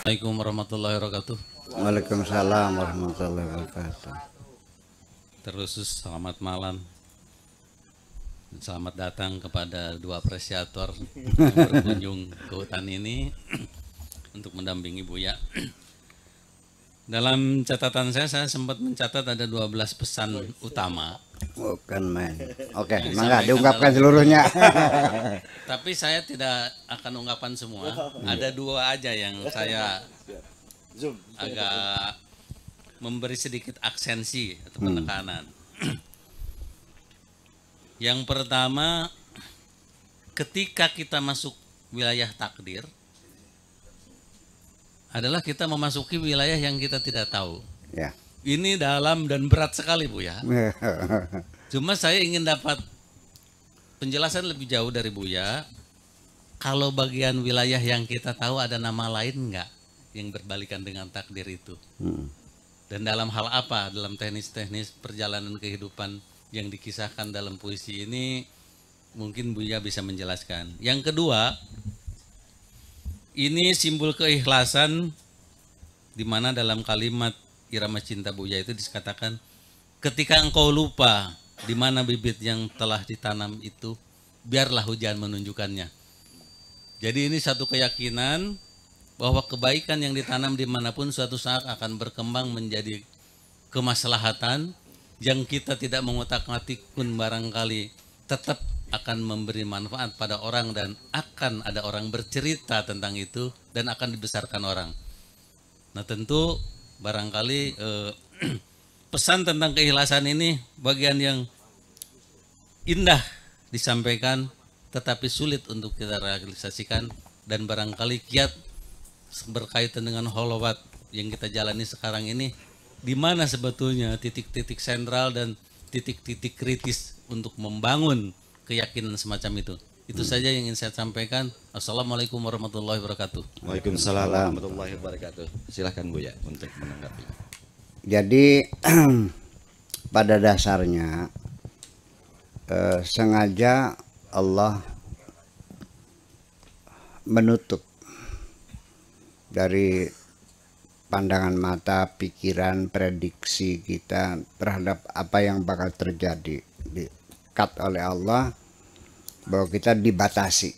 Assalamualaikum warahmatullahi wabarakatuh. Waalaikumsalam warahmatullahi wabarakatuh. Terusus selamat malam. Selamat datang kepada dua apresiator yang berkunjung ke hutan ini untuk mendampingi Buya. Dalam catatan saya sempat mencatat ada 12 pesan utama. Bukan main. Oke, Yang mangga disampaikan diungkapkan dalam- seluruhnya. Tapi saya tidak akan ungkapkan semua. Ada dua aja yang saya agak memberi sedikit aksensi atau penekanan. Yang pertama, ketika kita masuk wilayah takdir, adalah kita memasuki wilayah yang kita tidak tahu. Ya. Ini dalam dan berat sekali, Bu ya. Cuma saya ingin dapat penjelasan lebih jauh dari Buya. Kalau bagian wilayah yang kita tahu ada nama lain enggak yang berbalikan dengan takdir itu? Dan dalam hal apa? Dalam teknis-teknis perjalanan kehidupan yang dikisahkan dalam puisi ini, mungkin Buya bisa menjelaskan. Yang kedua, ini simbol keikhlasan, di mana dalam kalimat Irama Cinta Buya itu dikatakan, ketika engkau lupa di mana bibit yang telah ditanam itu, biarlah hujan menunjukkannya. Jadi ini satu keyakinan bahwa kebaikan yang ditanam dimanapun suatu saat akan berkembang menjadi kemaslahatan yang kita tidak mengotak-atik pun barangkali tetap akan memberi manfaat pada orang dan akan ada orang bercerita tentang itu dan akan dibesarkan orang. Nah tentu barangkali pesan tentang keikhlasan ini bagian yang indah disampaikan tetapi sulit untuk kita realisasikan, dan barangkali kiat berkaitan dengan holowat yang kita jalani sekarang ini, di mana sebetulnya titik-titik sentral dan titik-titik kritis untuk membangun keyakinan semacam itu. Itu saja yang ingin saya sampaikan. Assalamualaikum warahmatullahi wabarakatuh. Waalaikumsalam warahmatullahi wabarakatuh. Silahkan Buya untuk menanggapi. Jadi pada dasarnya sengaja Allah menutup dari pandangan mata, pikiran, prediksi kita terhadap apa yang bakal terjadi. Di-cut oleh Allah bahwa kita dibatasi,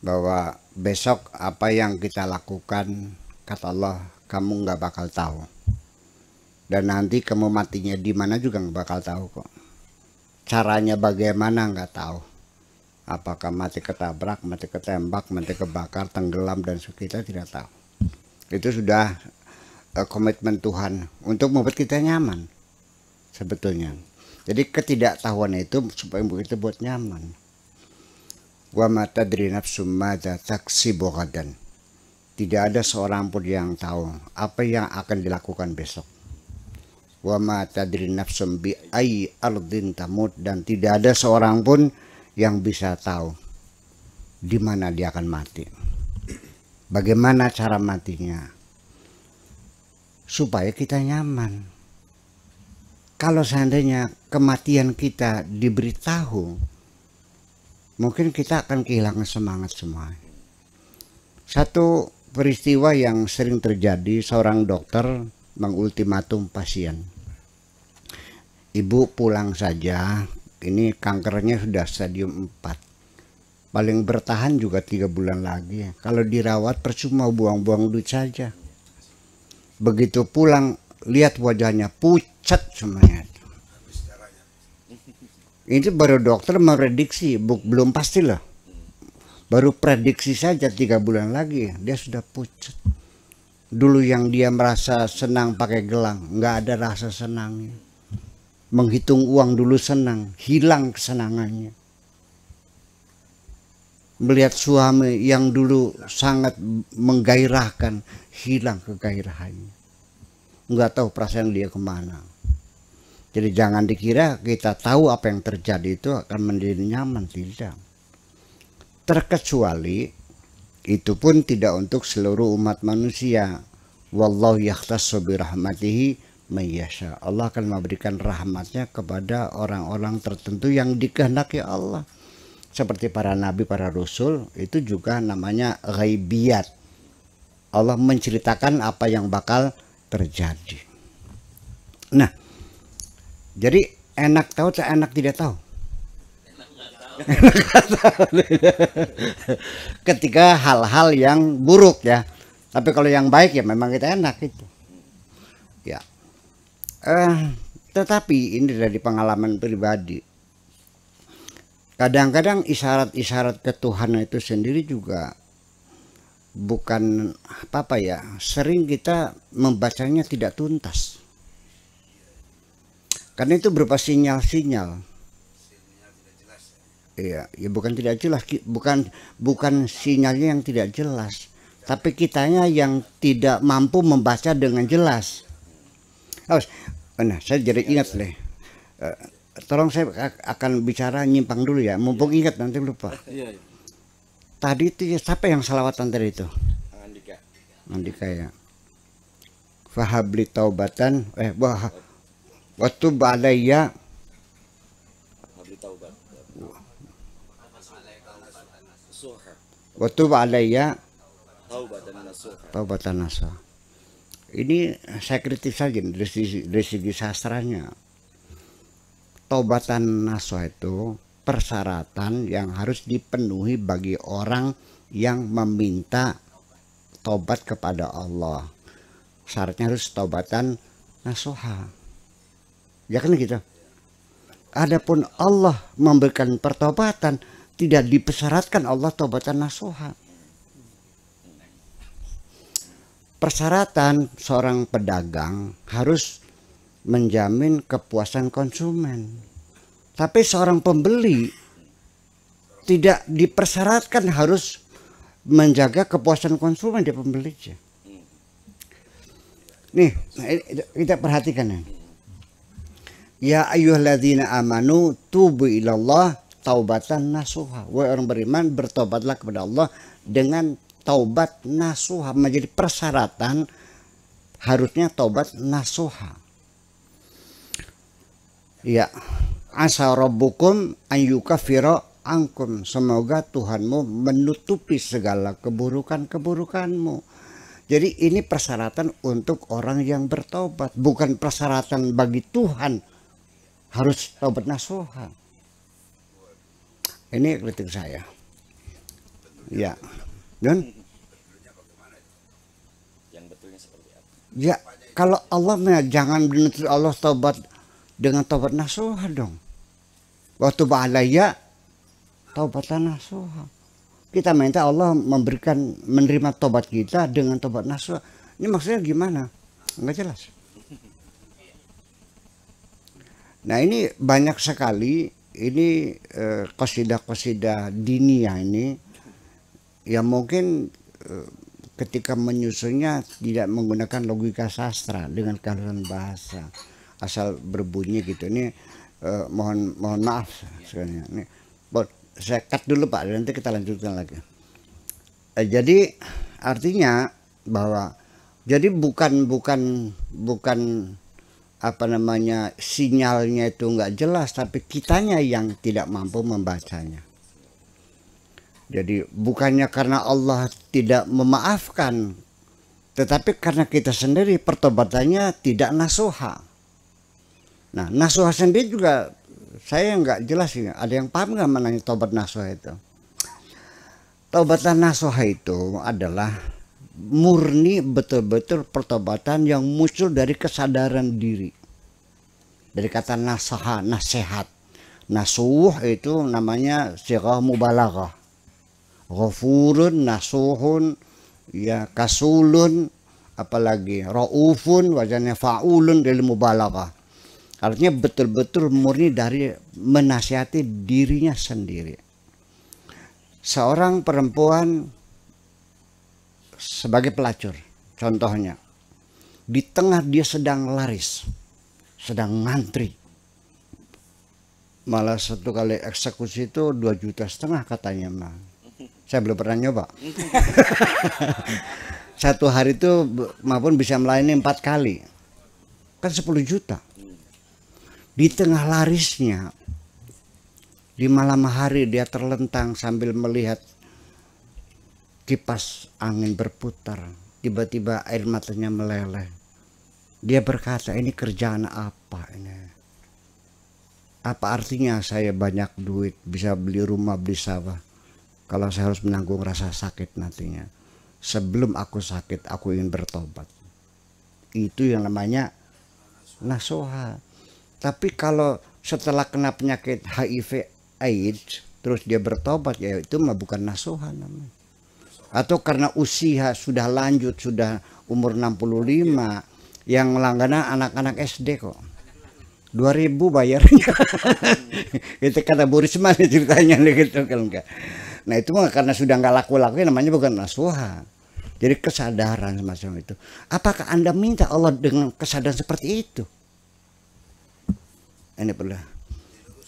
bahwa besok apa yang kita lakukan, kata Allah, kamu nggak bakal tahu. Dan nanti kamu matinya di mana juga nggak bakal tahu kok. Caranya bagaimana nggak tahu. Apakah mati ketabrak, mati ketembak, mati kebakar, tenggelam, dan kita tidak tahu. Itu sudah komitmen Tuhan untuk membuat kita nyaman sebetulnya. Jadi ketidaktahuan itu supaya kita buat nyaman. Wa ma tadri nafsum madza taksibu ghadan. Tidak ada seorang pun yang tahu apa yang akan dilakukan besok. Wa ma tadri nafsum bi ayyi ardin tamut, dan tidak ada seorang pun yang bisa tahu di mana dia akan mati. Bagaimana cara matinya? Supaya kita nyaman. Kalau seandainya kematian kita diberitahu, mungkin kita akan kehilangan semangat semua. Satu peristiwa yang sering terjadi, seorang dokter mengultimatum pasien. Ibu pulang saja, ini kankernya sudah stadium 4. Paling bertahan juga 3 bulan lagi. Kalau dirawat percuma, buang-buang duit saja. Begitu pulang, lihat wajahnya pucat semuanya. Ini baru dokter memprediksi, belum pasti lah. Baru prediksi saja 3 bulan lagi dia sudah pucat. Dulu yang dia merasa senang pakai gelang, nggak ada rasa senangnya. Menghitung uang dulu senang, hilang kesenangannya. Melihat suami yang dulu sangat menggairahkan, hilang kegairahannya. Nggak tahu perasaan dia kemana. Jadi jangan dikira kita tahu apa yang terjadi itu akan menjadi nyaman, tidak. Terkecuali itu pun tidak untuk seluruh umat manusia. Wallahu yakhtassu bi rahmatihi may yasha. Allah akan memberikan rahmatnya kepada orang-orang tertentu yang dikehendaki Allah. Seperti para nabi, para rasul, itu juga namanya ghaibiyat. Allah menceritakan apa yang bakal terjadi. Nah, jadi enak tahu atau enak tidak tahu? Ketika hal-hal yang buruk ya. Tapi kalau yang baik ya memang kita enak itu. Ya. Tetapi ini dari pengalaman pribadi. Kadang-kadang isyarat-isyarat ketuhanan itu sendiri juga bukan apa ya, sering kita membacanya tidak tuntas. Karena itu berupa sinyal-sinyal. Iya, ya bukan tidak jelas, bukan sinyalnya yang tidak jelas, tapi kitanya yang tidak mampu membaca dengan jelas. Nah, saya jadi ingat deh. Tolong saya akan bicara nyimpang dulu ya, mumpung ingat nanti lupa. Tadi itu ya, siapa yang salawatan tadi itu? Andika ya. Fahabli taubatan, waktu balayya. Waktu balayya taubatan nasuha. Ini saya kritik saja dari segi sastranya. Taubatan nasuha itu persyaratan yang harus dipenuhi bagi orang yang meminta taubat kepada Allah. Syaratnya harus taubatan nasuha. Ya kan gitu. Adapun Allah memberikan pertobatan, tidak dipersyaratkan Allah taubatan nasuha. Persyaratan seorang pedagang harus menjamin kepuasan konsumen. Tapi seorang pembeli tidak dipersyaratkan harus menjaga kepuasan konsumen dia pembelinya. Nih, kita perhatikan ya. Ya ayyuhalladzina amanu tubu ilallah taubatan nasuha. Wahai orang beriman, bertobatlah kepada Allah dengan taubat nasuha. Menjadi persyaratan harusnya taubat nasuha. Ya, asa rabbukum an yukaffira ankum. Semoga Tuhanmu menutupi segala keburukan-keburukanmu. Jadi ini persyaratan untuk orang yang bertobat, bukan persyaratan bagi Tuhan harus taubat nasuha. Ini kritik saya. Ya, dan yang betulnya seperti apa? Ya, kalau Allah jangan menuntut Allah taubat dengan taubat nasuha dong. Waktu balayya taubatan nasuha. Kita minta Allah menerima taubat kita dengan taubat nasuha. Ini maksudnya gimana? Enggak jelas. Nah, ini banyak sekali ini qasidah-qasidah diniyah ini yang mungkin ketika menyusunnya tidak menggunakan logika sastra dengan kehalusan bahasa, asal berbunyi gitu. Ini mohon maaf sebenarnya. Ini saya cut dulu Pak, nanti kita lanjutkan lagi. Jadi artinya bahwa jadi bukan apa namanya, sinyalnya itu nggak jelas, tapi kitanya yang tidak mampu membacanya. Jadi bukannya karena Allah tidak memaafkan, tetapi karena kita sendiri pertobatannya tidak nasuha. Nah, nasuha sendiri juga saya nggak jelas ini. Ada yang paham nggak mengenai tobat nasuha itu? Taubatan nasuha itu adalah murni betul-betul pertobatan yang muncul dari kesadaran diri. Dari kata nasaha, nasihat. Nasuh itu namanya sighah mubalaghah. Ghafurun, nasuhun, ya kasulun, apalagi raufun, wazannya faulun dari mubalaghah. Artinya betul-betul murni dari menasihati dirinya sendiri. Seorang perempuan sebagai pelacur, contohnya, di tengah dia sedang laris, sedang ngantri, malah satu kali eksekusi itu 2,5 juta katanya mah. Saya belum pernah nyoba. Satu hari itu maupun bisa melayani 4 kali, kan 10 juta. Di tengah larisnya, di malam hari dia terlentang sambil melihat kipas angin berputar, tiba-tiba air matanya meleleh. Dia berkata, ini kerjaan apa ini? Apa artinya saya banyak duit, bisa beli rumah, beli sawah, kalau saya harus menanggung rasa sakit nantinya? Sebelum aku sakit, aku ingin bertobat. Itu yang namanya nasuha. Tapi kalau setelah kena penyakit HIV AIDS terus dia bertobat, ya itu mah bukan nasuha namanya. Atau karena usia sudah lanjut, sudah umur 65, yang langganan anak-anak SD kok. 2.000 bayarnya. Itu kata Bu Risma ceritanya gitu kan enggak. Nah itu mah karena sudah nggak laku-laku, namanya bukan nasuha. Jadi kesadaran semacam itu. Apakah Anda minta Allah dengan kesadaran seperti itu? Ini perlu.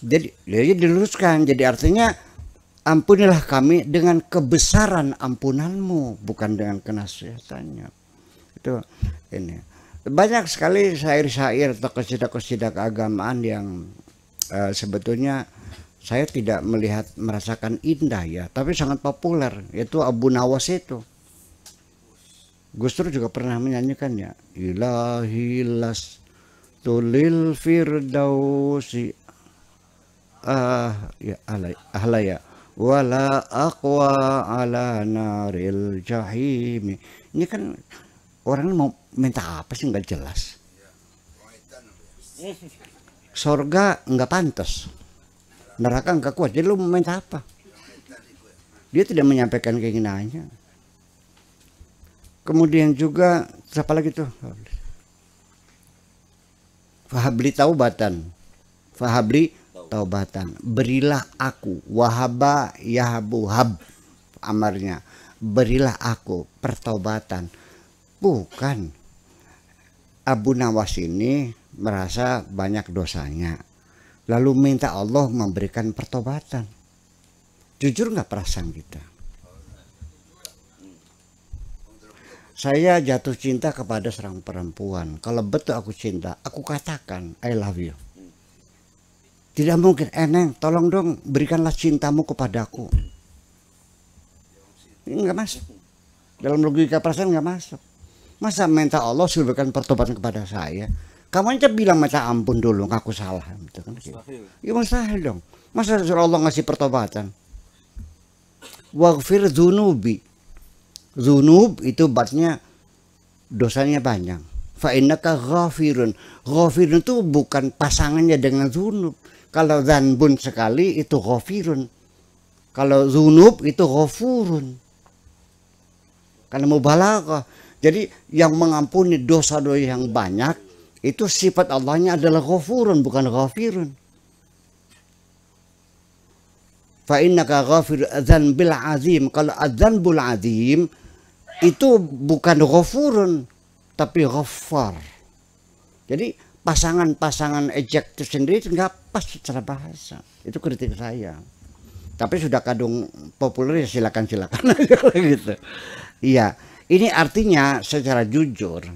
Jadi diluruskan. Jadi artinya ampunilah kami dengan kebesaran ampunanmu, bukan dengan kenasihatannya. Itu ini. Banyak sekali syair-syair atau qasidah-qasidah keagamaan yang sebetulnya saya tidak merasakan indah ya, tapi sangat populer, yaitu Abu Nawas itu. Gus Dur juga pernah menyanyikannya. Ilahilas tulil firdausi ya ahlaya wala aqwa ala naril jahimi. Ini kan orang mau minta apa sih, nggak jelas. Sorga nggak pantas, neraka nggak kuat, jadi lu mau minta apa? Dia tidak menyampaikan keinginannya. Kemudian juga siapa lagi tuh? Fahabli taubatan, fahabli taubatan, berilah aku, wahaba yahabu hab, amarnya, berilah aku pertobatan. Bukan, Abu Nawas ini merasa banyak dosanya, lalu minta Allah memberikan pertobatan. Jujur nggak perasaan kita? Saya jatuh cinta kepada seorang perempuan. Kalau betul aku cinta, aku katakan I love you. Tidak mungkin, Neng, tolong dong berikanlah cintamu kepadaku. Ini nggak masuk. Dalam logika perasaan nggak masuk. Masa minta Allah suruh berikan pertobatan kepada saya? Kamu aja bilang minta ampun dulu, ngaku salah. Gitu kan? Ya mustahil dong. Masa suruh Allah ngasih pertobatan? Waghfir dzunubi. Dzunub itu batnya dosanya banyak. Fa innaka ghafirun. Ghafirun itu bukan pasangannya dengan dzunub. Kalau dzanbun sekali itu ghafirun. Kalau dzunub itu ghafurun. Karena mubalaghah. Jadi yang mengampuni dosa-dosa yang banyak itu sifat Allahnya adalah ghafurun, bukan ghafirun. Fa innaka ghafir dzanbil azim. Kalau adzanbul azim itu bukan ghafurun tapi ghaffar. Jadi pasangan-pasangan ejek itu sendiri nggak pas secara bahasa. Itu kritik saya. Tapi sudah kadung populer ya silakan gitu. Iya, ini artinya secara jujur,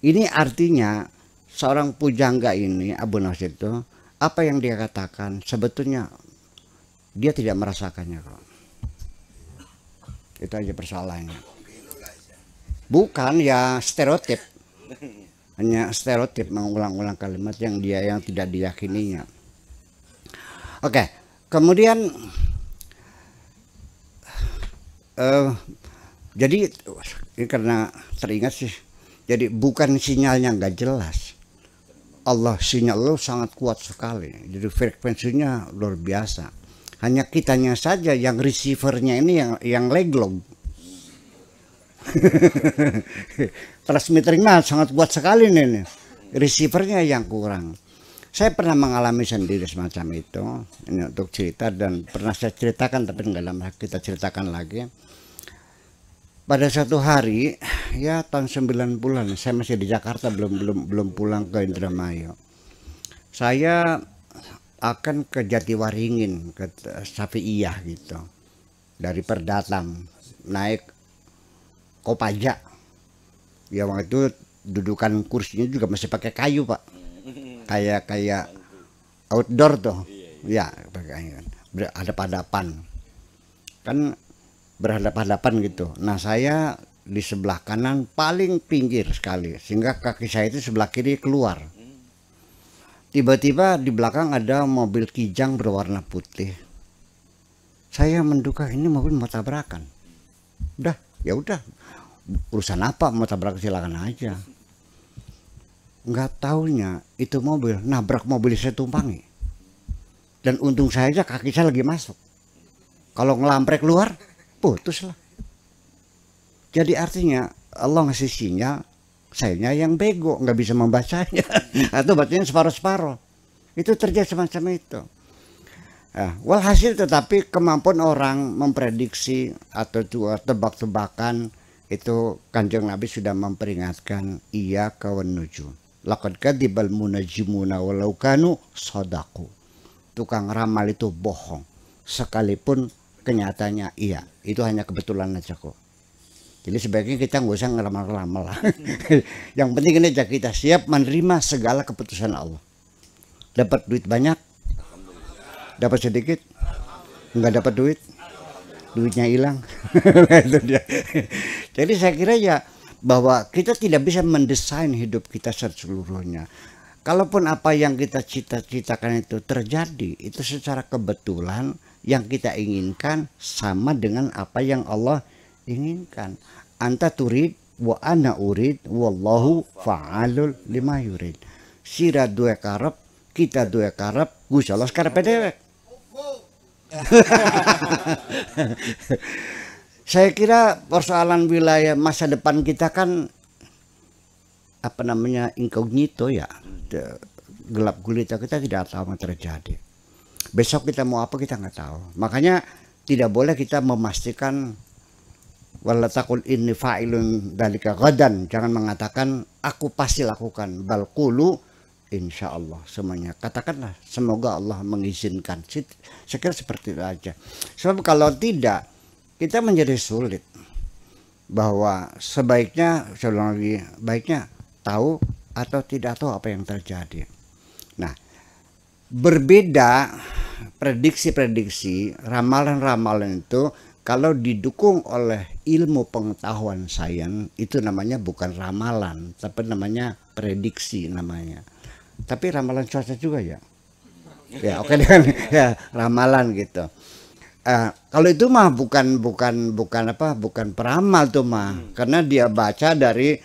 ini artinya seorang pujangga ini Abu Nawas itu, apa yang dia katakan sebetulnya dia tidak merasakannya kok. Itu aja persoalannya. Bukan ya stereotip, hanya stereotip mengulang-ulang kalimat yang tidak diyakininya. Oke, kemudian jadi ini karena teringat sih, jadi bukan sinyalnya nggak jelas. Allah sinyal lo sangat kuat sekali, jadi frekuensinya luar biasa. Hanya kitanya saja yang receivernya ini yang leglog. Transmitternya sangat kuat sekali nih, receivernya yang kurang. Saya pernah mengalami sendiri semacam itu, ini untuk cerita dan pernah saya ceritakan tapi nggak lama kita ceritakan lagi. Pada satu hari ya tahun 90-an, saya masih di Jakarta, belum pulang ke Indramayu. Saya akan ke Jatiwaringin, ke Syafi'iyah gitu, dari Perdatam naik Kopaja. Ya waktu itu dudukan kursinya juga masih pakai kayu pak, kayak outdoor tuh. Ya pakai berhadapan-hadapan kan, berhadapan-hadapan gitu. Nah saya di sebelah kanan paling pinggir sekali, sehingga kaki saya itu sebelah kiri keluar. Tiba-tiba di belakang ada mobil Kijang berwarna putih. Saya menduga ini mobil mau tabrakan. Udah, ya udah, urusan apa mau tabrakan, silakan aja. Nggak taunya itu mobil nabrak mobil saya tumpangi. Dan untung saya aja kaki saya lagi masuk. Kalau ngelamprek keluar, putus lah. Jadi artinya Allah ngasih sinyal, sayanya yang bego, nggak bisa membacanya. Atau bacanya separuh-separuh. Itu terjadi semacam itu. Nah, walhasil tetapi kemampuan orang memprediksi atau tebak-tebakan itu Kanjeng Nabi sudah memperingatkan, iya kawan nuju. Laqad kadzibal munajjimuna walau kanu shadaqu. Tukang ramal itu bohong sekalipun kenyataannya iya. Itu hanya kebetulan aja kok. Jadi sebaiknya kita nggak usah ngeramal-ramal lah. Yang penting ini aja kita siap menerima segala keputusan Allah. Dapat duit banyak, dapat sedikit, nggak dapat duit, duitnya hilang. Itu dia. Jadi saya kira ya bahwa kita tidak bisa mendesain hidup kita seluruhnya. Kalaupun apa yang kita cita-citakan itu terjadi, itu secara kebetulan yang kita inginkan sama dengan apa yang Allah inginkan. Anta turid wa ana urid wallahu fa'alul lima yurid. Sira dua karep, kita dua karep, Gusti Allah karepe dewek. Saya kira persoalan wilayah masa depan kita kan apa namanya incognito ya, gelap gulita, kita tidak tahu apa yang terjadi. Besok kita mau apa kita nggak tahu. Makanya tidak boleh kita memastikan wala taqul inni fa'ilun dzalika ghadan. Jangan mengatakan aku pasti lakukan. Bal qulu insyaallah, semuanya katakanlah semoga Allah mengizinkan. Saya kira seperti itu aja. Sebab kalau tidak kita menjadi sulit. Bahwa sebaiknya, saya ulang lagi, baiknya tahu atau tidak tahu apa yang terjadi. Nah, berbeda prediksi-prediksi, ramalan-ramalan itu kalau didukung oleh ilmu pengetahuan sains itu namanya bukan ramalan, tapi namanya prediksi namanya. Tapi ramalan cuaca juga ya. Ya oke dengan ya ramalan gitu. Kalau itu mah bukan peramal tuh mah, karena dia baca dari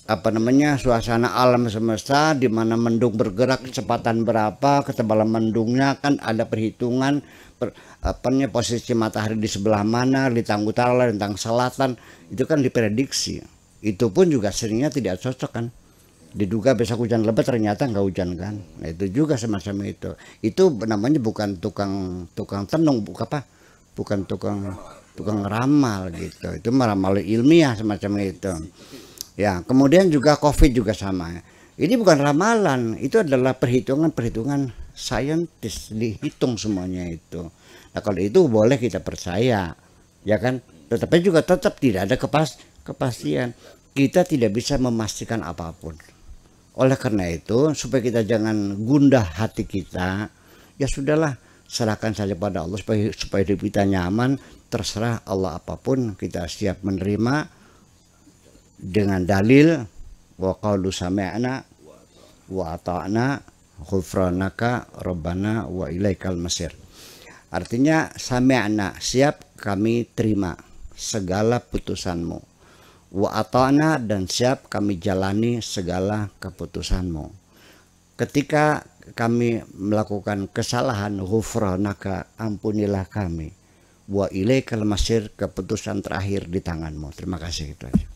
apa namanya suasana alam semesta di mana mendung bergerak kecepatan berapa, ketebalan mendungnya kan ada perhitungan posisi matahari di sebelah mana, lintang utara, lintang selatan, itu kan diprediksi. Itu pun juga seringnya tidak cocok kan. Diduga besok hujan lebat ternyata nggak hujan kan. Nah, itu juga semacam itu. Itu namanya bukan tukang tenung, bukan tukang ramal gitu. Itu meramal ilmiah semacam itu. Ya, kemudian juga COVID juga sama. Ini bukan ramalan, itu adalah perhitungan saintis, dihitung semuanya itu. Nah, kalau itu boleh kita percaya, ya kan? Tetapi juga tetap tidak ada kepastian. Kita tidak bisa memastikan apapun. Oleh karena itu, supaya kita jangan gundah hati kita, ya sudahlah, serahkan saja pada Allah supaya hidup kita nyaman. Terserah Allah apapun, kita siap menerima dengan dalil wa qalu sami'na wa ata'na ghufranaka rabbana wa ilaikal masir. Artinya sami'na, siap kami terima segala putusanmu. Wa ata'na, dan siap kami jalani segala keputusanmu. Ketika kami melakukan kesalahan, ghufranaka, ampunilah kami. Wa ilaikal masir, keputusan terakhir di tanganmu. Terima kasih, itu aja.